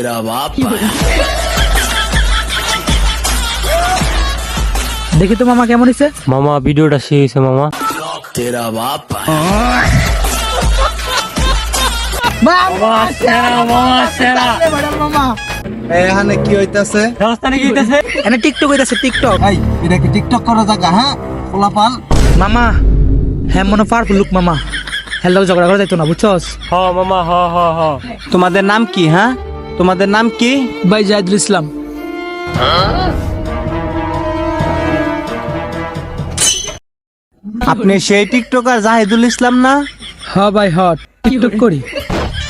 तेरा बाप দেখি তো মামা কেমন হইছে? মামা ভিডিওটা সেই হয়েছে মামা। तेरा बाप এখানে কি হইতাছে? এনে টিকটক হইতাছে টিকটক। এই এটা কি টিকটক করার জায়গা? হ্যাঁ পোলাপান মামা হ্যাঁ মনে পাওয়ারফুল লুক মামা। হ্যালো ঝগড়া করা যাইতো না বুঝছস? হ মামা হ হ হ। তোমাদের নাম কি? হ্যাঁ তোমাদের নাম কি? ভাই জাহিদুল ইসলাম। আপনি সেই টিকটকার জাহিদুল ইসলাম না? হ ভাই হট টিকটক করি।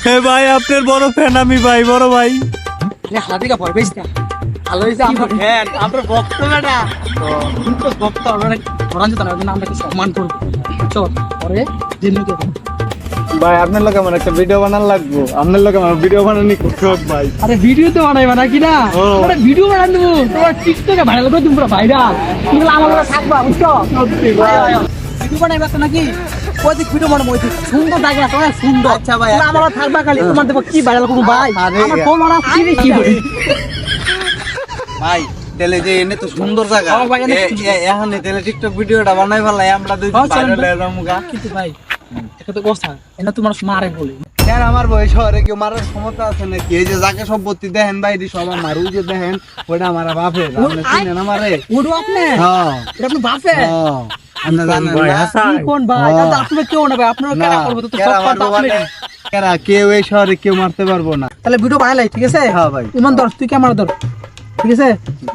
হে ভাই আপনার বড় ফ্যান আমি ভাই, বড় ভাই। হাতিকা ভয় পাইছ না? ভালো হইছে আমরা ফ্যান, আমরা ভক্ত বেটা। তো ভক্ত আমরা ধরান যেত না, ওই জন্য আমরা কি সম্মান করব। চল পরে দিন কে ভাই আপনার লোক আমার একটা ভিডিও বানান লাগবো, আপনার লোক আমার ভিডিও বানানি খুব ভাই। আরে ভিডিও তো বানাইবা নাকি না? আমরা ভিডিও বানাই দেবো, তোমার টিকটকে ভাইরাল করে দিবো, পুরো ভাইরাল। তুমি আমার লগে থাকবা বুঝছো? সত্যি ভাই ভিডিও বানাইবা তো নাকি? ওই দিক ভিডিও বানাবো, ওই দিক সুন্দর জায়গা তো সুন্দর। আচ্ছা ভাই আমার থাকবা খালি, তোমার দেবো কি ভাইরাল করবো ভাই। আমার ফোন মারা কি করি ভাই তেলে যে এনে তো সুন্দর জায়গা। হ্যাঁ ভাই, এনে এখানে তেলে টিকটক ভিডিওটা বানাই ভালাই আমরা দুই ভাইরাল হয়ে যাবো গা। কিন্তু ভাই এটা তো কথা, এটা তোমার মারে বলে। স্যার আমার বয়স শহরে কেউ মারার ক্ষমতা আছে নাকি? এই যে যাকে সম্পত্তি দেখেন ভাই এটি সবার মারু যে দেখেন ওটা আমার বাপের, আপনি চিনেন আমারে? ওডো আপনি? হ্যাঁ এটা আপনি বাপে? হ্যাঁ আপনি জানেন না? কি কোন ভাই? এটা আপনি কেউ না ভাই, আপনার কেন করবে তো কেরা সব মারবো কথা আপনি। মানে? কেরা কেউ এই শহরে কেউ মারতে পারবো না। তাহলে ভিডিও বানালাই ঠিক আছে? হ্যাঁ ভাই। ইমান ধর, তুই ক্যামেরা ধর ঠিক আছে?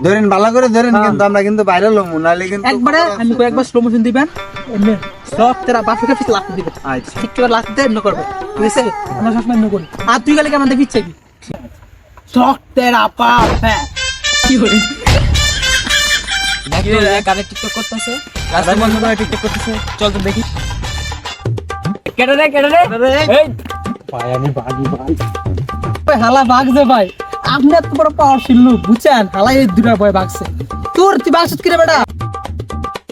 ধরেন ভালো করে ধরেন, কিন্তু আমরা কিন্তু ভাইরাল হবো নাহলে কিন্তু একবারে আমি কয়েকবার স্লো মোশন দিবেন, এমনি সব তেরা বাপকে ফিস লাগতে দিবেন। আচ্ছা ঠিক করে লাগতে দে, এমনি করবে ঠিক আছে? আমরা সবসময় এমনি করি। আর তুই গেলে কেমন দেখিচ্ছে কি সব তেরা বাপ। হ্যাঁ কি করি দেখো কারে টিকটক করতেছে, রাস্তা বন্ধ করে টিকটক করতেছে। চল তো দেখি কেটে রে এই ভাই আমি ভাগি ভাই। ভাই হালা ভাগছে ভাই, আপনি এত বড় পাওয়ারফুল লোক বুঝছেন? হালা এই দুটার ভয় ভাগছে। তোর তুই বাসত কিরে বেটা?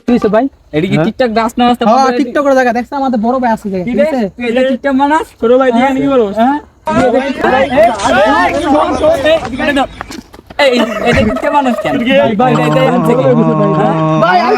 কি হইছে ভাই? এডি কি টিকটক ডান্স না আসতে হ্যাঁ টিকটক করে জায়গা দেখছ, আমাদের বড় ভাই আছে জায়গা ঠিক আছে? তুই এটা টিকটক বানাস ছোট ভাই দিয়ে নাকি বলো? হ্যাঁ এই এটা টিকটক বানাস কেন? ভাই ভাই আমি